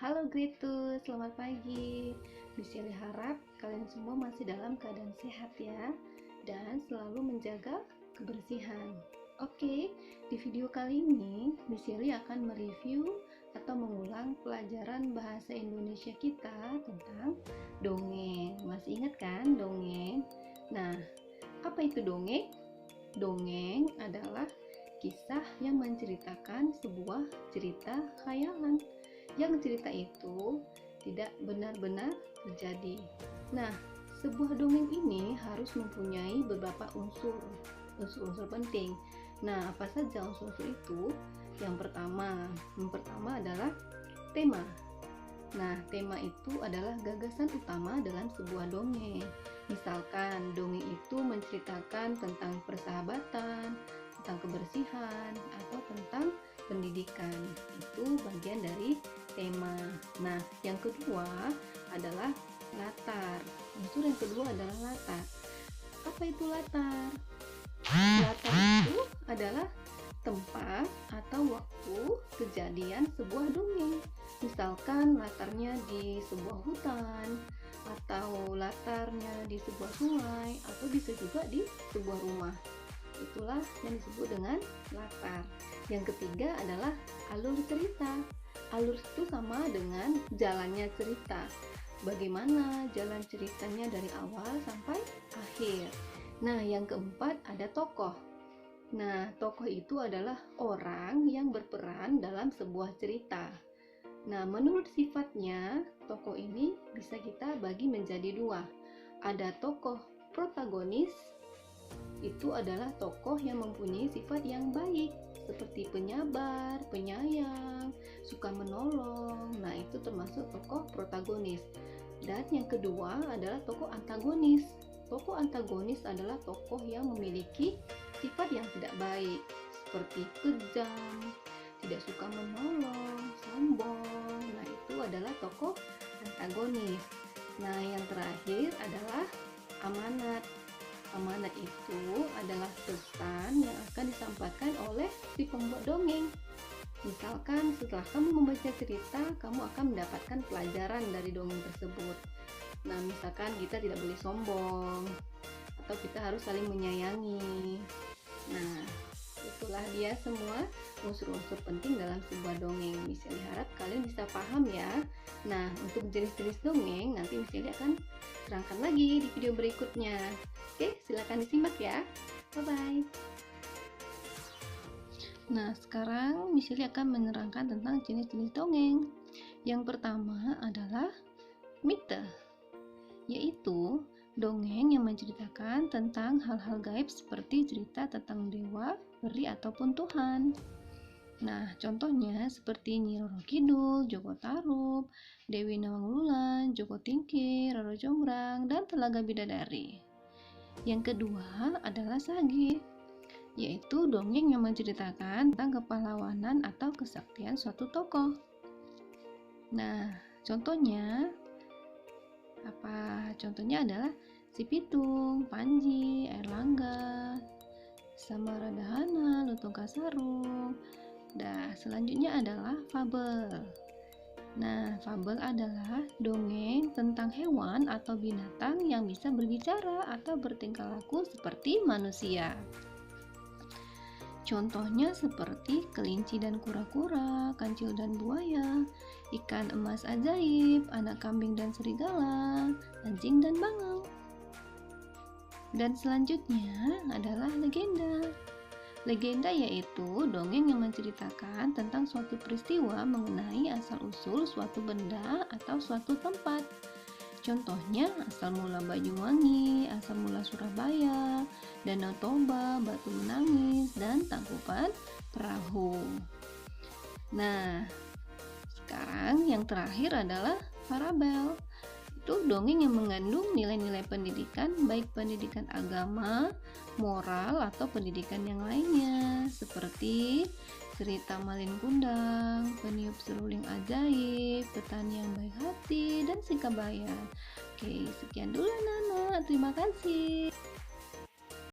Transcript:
Halo Gretu, selamat pagi. Michelle harap kalian semua masih dalam keadaan sehat ya, dan selalu menjaga kebersihan. Oke, di video kali ini Michelle akan mereview atau mengulang pelajaran bahasa Indonesia kita tentang dongeng. Masih ingat kan dongeng? Nah, apa itu dongeng? Dongeng adalah kisah yang menceritakan sebuah cerita khayalan yang cerita itu tidak benar-benar terjadi. Nah, sebuah dongeng ini harus mempunyai beberapa unsur penting. Nah, apa saja unsur-unsur itu? Yang pertama adalah tema. Nah, tema itu adalah gagasan utama dalam sebuah dongeng. Misalkan, dongeng itu menceritakan tentang persahabatan, tentang kebersihan, atau tentang pendidikan. Itu bagian dari tema. Nah, yang kedua adalah latar. Unsur yang kedua adalah latar. Apa itu latar? Latar itu adalah tempat atau waktu kejadian sebuah dongeng. Misalkan latarnya di sebuah hutan, atau latarnya di sebuah sungai, atau bisa juga di sebuah rumah. Itulah yang disebut dengan latar. Yang ketiga adalah alur cerita. Alur itu sama dengan jalannya cerita. Bagaimana jalan ceritanya dari awal sampai akhir. Nah, yang keempat ada tokoh. Nah, tokoh itu adalah orang yang berperan dalam sebuah cerita. Nah, menurut sifatnya, tokoh ini bisa kita bagi menjadi dua. Ada tokoh protagonis, itu adalah tokoh yang mempunyai sifat yang baik, seperti penyabar, penyayang, suka menolong. Nah, itu termasuk tokoh protagonis. Dan yang kedua adalah tokoh antagonis. Tokoh antagonis adalah tokoh yang memiliki sifat yang tidak baik, seperti kejam, tidak suka menolong, sombong. Nah, itu adalah tokoh antagonis. Nah, yang terakhir adalah amanat. Amanat itu adalah pesan yang akan disampaikan oleh si pembuat dongeng. Misalkan setelah kamu membaca cerita, kamu akan mendapatkan pelajaran dari dongeng tersebut. Nah, misalkan kita tidak boleh sombong, atau kita harus saling menyayangi. Nah, itulah dia semua unsur-unsur penting dalam sebuah dongeng. Michelle harap kalian bisa paham ya. Nah, untuk jenis-jenis dongeng nanti Michelle akan terangkan lagi di video berikutnya. Oke, silakan disimak ya. Bye-bye. Nah, sekarang Michelle akan menerangkan tentang jenis-jenis dongeng. Yang pertama adalah mite, yaitu dongeng yang menceritakan tentang hal-hal gaib seperti cerita tentang dewa, peri, ataupun Tuhan. Nah, contohnya seperti Nyi Roro Kidul, Joko Tarub, Dewi Nawang Wulan, Joko Tingkir, Roro Jonggrang, dan Telaga Bidadari. Yang kedua adalah sage, yaitu dongeng yang menceritakan tentang kepahlawanan atau kesaktian suatu tokoh. Nah, contohnya apa? Contohnya adalah Si Pitung, Panji, Airlangga, Samaradahana, Lutung Kasarung. Nah, selanjutnya adalah fabel. Nah, fabel adalah dongeng tentang hewan atau binatang yang bisa berbicara atau bertingkah laku seperti manusia. Contohnya seperti kelinci dan kura-kura, kancil dan buaya, ikan emas ajaib, anak kambing dan serigala, anjing dan bangau. Dan selanjutnya adalah legenda. Legenda yaitu dongeng yang menceritakan tentang suatu peristiwa mengenai asal-usul suatu benda atau suatu tempat. Contohnya asal mula Banyuwangi, asal mula Surabaya, Danau Toba, Batu Menangis, dan Tangkuban Perahu. Nah, sekarang yang terakhir adalah parabel. Itu dongeng yang mengandung nilai-nilai pendidikan, baik pendidikan agama, moral, atau pendidikan yang lainnya, seperti cerita Malin Kundang, peniup seruling ajaib, petani yang baik hati, dan si kebaya. Oke, sekian dulu Nana, terima kasih.